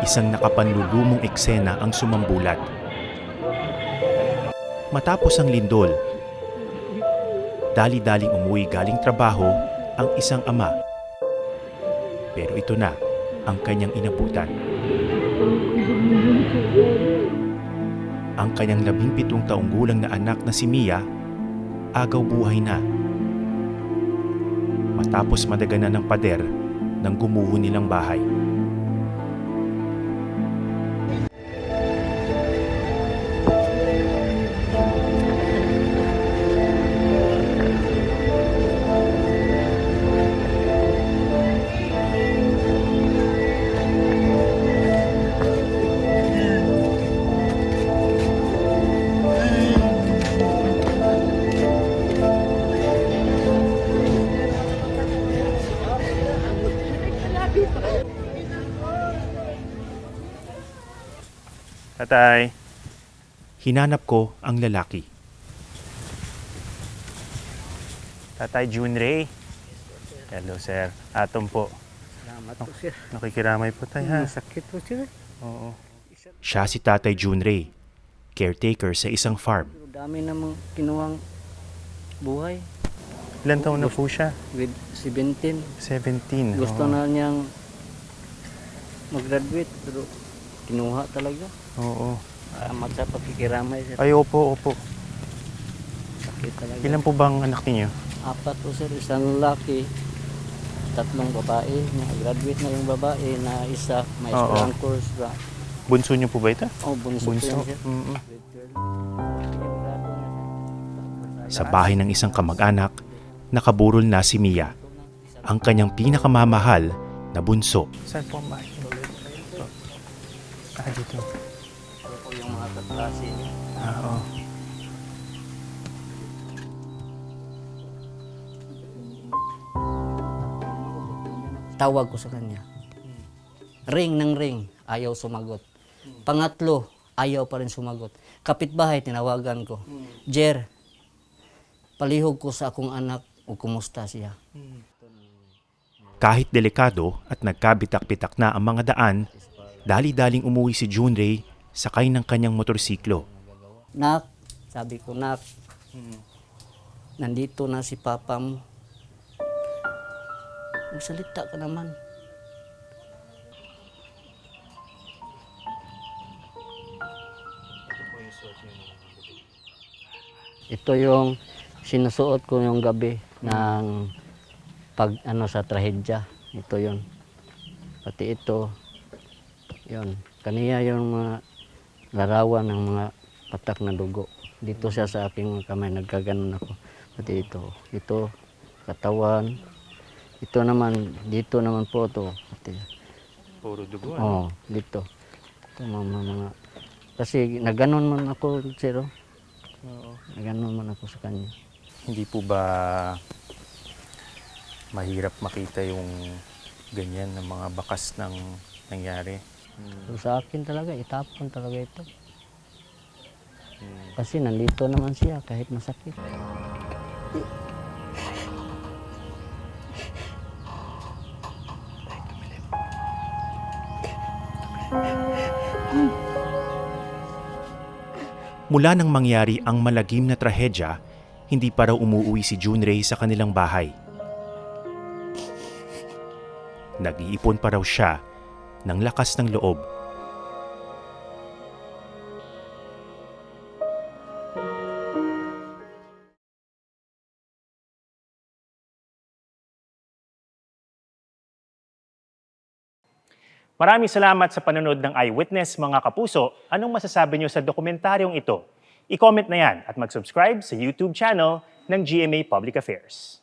Isang nakapanlulumong eksena ang sumambulat. Matapos ang lindol, dali-daling umuwi galing trabaho ang isang ama. Pero ito na ang kanyang inabutan. Ang kanyang 17 taong gulang na anak na si Mia, agaw buhay na. Matapos madaganan ng pader ng gumuho nilang bahay. Tatay. Hinanap ko ang lalaki. Tatay Junray. Hello, sir. Atom po. Salamat po, sir. Nakikiramay po tayo, ha? Sakit po, sir. Oo. Siya si Tatay Junray, caretaker sa isang farm. Dami namang kinuhang buhay. Ilan taon na po siya? With 17. 17. Gusto na niyang mag-graduate, pero kinuha talaga. Oo. Salamat sa pakikiramay, sir. Ay, opo. Sakit talaga. Ilan po bang anak ninyo? 4 po, sir. Isang lalaki, 3 babae. Graduate na yung babae na isa. May Oo. strong course ba? Bunso niyo po ba ito? Oh, bunso po yan, sir. Mm-mm. Grade 12. Sa bahay ng isang kamag-anak, nakaburol na si Mia, ang kanyang pinakamamahal na bunso. Saan po ang bahay? Dito. Ito po yung mga kaklase niya. Oo. Tawag ko sa kanya. Ring ng ring, ayaw sumagot. Pangatlo, ayaw pa rin sumagot. Kapitbahay, tinawagan ko. Jer, palihog ko sa akong anak o kumusta siya. Kahit delikado at nagkabitak-bitak na ang mga daan, dali-daling umuwi si Junray sakay ng kanyang motorsiklo. Nak, sabi ko, nak, nandito na si papa mo. Magsalita ka naman. Ito yung sinusuot ko yung gabi ng pag sa trahedya. Ito yun. Pati ito, yun. Kaniya yung mga larawan ng mga patak na dugo. Dito siya sa aking mga kamay, nagkaganon ako. Pati ito, katawan. Ito naman, dito naman po ito. Pati, Puro dugo. oh, dito. Ito mga, kasi naganon man ako, sir. Oo. Naganon man ako sa kanya. Hindi po ba mahirap makita yung ganyan ng mga bakas ng nangyari? So, sa akin talaga, itapon talaga ito. Kasi nandito naman siya kahit masakit. Mula nang mangyari ang malagim na trahedya, hindi pa raw umuwi si Junray sa kanilang bahay. Nag-iipon pa raw siya ng lakas ng loob. Maraming salamat sa panonood ng Eyewitness, mga kapuso. Anong masasabi niyo sa dokumentaryong ito? I-comment na yan at mag-subscribe sa YouTube channel ng GMA Public Affairs.